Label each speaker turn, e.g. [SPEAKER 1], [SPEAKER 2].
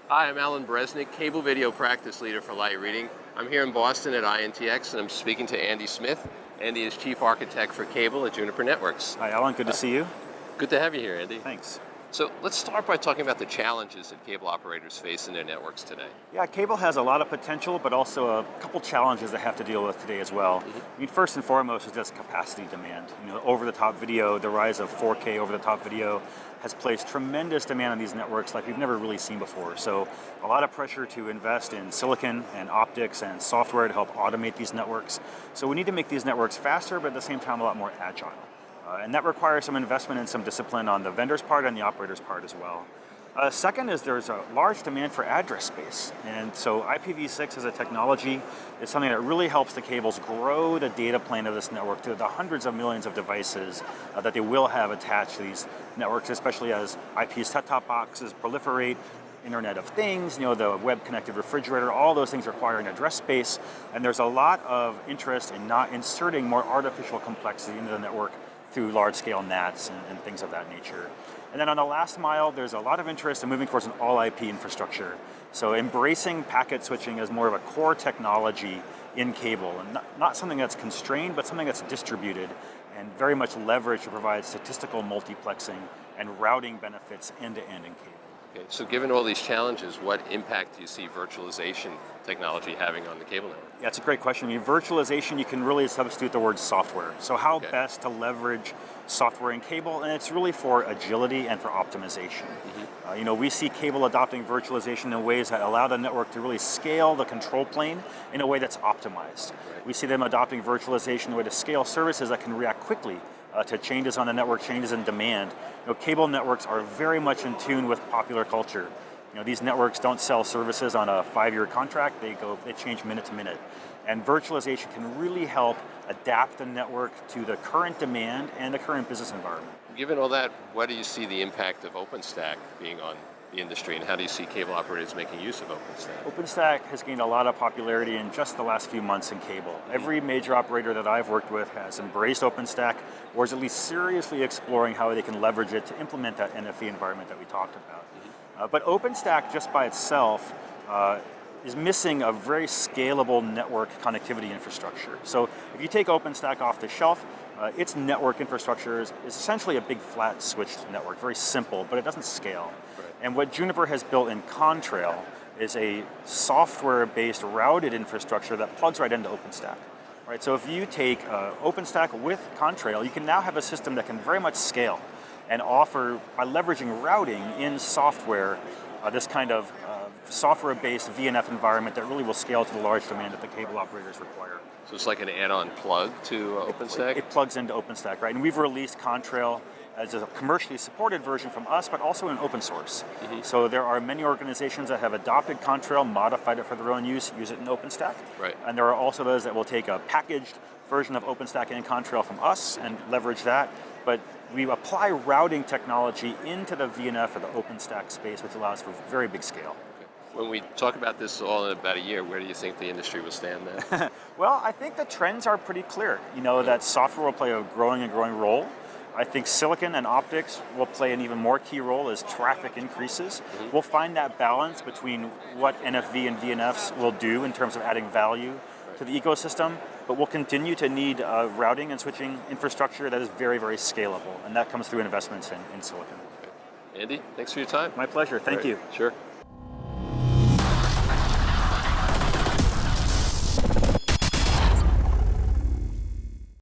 [SPEAKER 1] Hi, I'm Alan Breznick, Cable Video Practice Leader for Light Reading. I'm here in Boston at INTX, and I'm speaking to Andy Smith. Andy is Chief Architect for Cable at Juniper Networks.
[SPEAKER 2] Hi, Alan. Good to see you.
[SPEAKER 1] Good to have you here, Andy.
[SPEAKER 2] Thanks.
[SPEAKER 1] So let's start by talking about the challenges that cable operators face in their networks today.
[SPEAKER 2] Yeah, cable has a lot of potential, but also a couple challenges they have to deal with today as well. I mean, first and foremost is just capacity demand. Over-the-top video, the rise of 4K over-the-top video has placed tremendous demand on these networks like we've never really seen before. So a lot of pressure to invest in silicon and optics and software to help automate these networks. So we need to make these networks faster, but at the same time a lot more agile. And that requires some investment and some discipline on the vendor's part and the operator's part as well. Second is there's a large demand for address space. And so IPv6 as a technology is something that really helps the cables grow the data plane of this network to the hundreds of millions of devices that they will have attached to these networks, especially as IP set-top boxes proliferate, Internet of Things, the web-connected refrigerator, all those things require an address space. And there's a lot of interest in not inserting more artificial complexity into the network through large-scale NATs and things of that nature. And then on the last mile, there's a lot of interest in moving towards an all-IP infrastructure. So embracing packet switching as more of a core technology in cable, and not something that's constrained, but something that's distributed and very much leveraged to provide statistical multiplexing and routing benefits end-to-end in cable.
[SPEAKER 1] Okay, so given all these challenges, what impact do you see virtualization technology having on the cable network?
[SPEAKER 2] Yeah, it's a great question. I mean, virtualization, you can really substitute the word software. So how best to leverage software in cable, and it's really for agility and for optimization. We see cable adopting virtualization in ways that allow the network to really scale the control plane in a way that's optimized. We see them adopting virtualization in a way to scale services that can react quickly to changes on the network, changes in demand. Cable networks are very much in tune with popular culture. These networks don't sell services on a 5-year contract, they change minute to minute. And virtualization can really help adapt the network to the current demand and the current business environment.
[SPEAKER 1] Given all that, what do you see the impact of OpenStack being on the industry, and how do you see cable operators making use of OpenStack?
[SPEAKER 2] OpenStack has gained a lot of popularity in just the last few months in cable. Every major operator that I've worked with has embraced OpenStack, or is at least seriously exploring how they can leverage it to implement that NFV environment that we talked about. But OpenStack just by itself is missing a very scalable network connectivity infrastructure. So if you take OpenStack off the shelf, its network infrastructure is essentially a big flat switched network, very simple, but it doesn't scale. And what Juniper has built in Contrail is a software-based routed infrastructure that plugs right into OpenStack. Right? So if you take OpenStack with Contrail, you can now have a system that can very much scale and offer, by leveraging routing in software, this kind of software-based VNF environment that really will scale to the large demand that the cable operators require.
[SPEAKER 1] So it's like an add-on plug to OpenStack?
[SPEAKER 2] It plugs into OpenStack, right? And we've released Contrail as a commercially supported version from us, but also in open source. So there are many organizations that have adopted Contrail, modified it for their own use it in OpenStack. And there are also those that will take a packaged version of OpenStack and Contrail from us and leverage that. But we apply routing technology into the VNF or the OpenStack space, which allows for very big scale.
[SPEAKER 1] When we talk about this all in about a year, where do you think the industry will stand then?
[SPEAKER 2] Well, I think the trends are pretty clear. That software will play a growing role. I think silicon and optics will play an even more key role as traffic increases. We'll find that balance between what NFV and VNFs will do in terms of adding value to the ecosystem, but we'll continue to need routing and switching infrastructure that is very, very scalable, and that comes through investments in silicon.
[SPEAKER 1] Andy, thanks for your time.
[SPEAKER 2] My pleasure. Thank you.
[SPEAKER 1] Sure.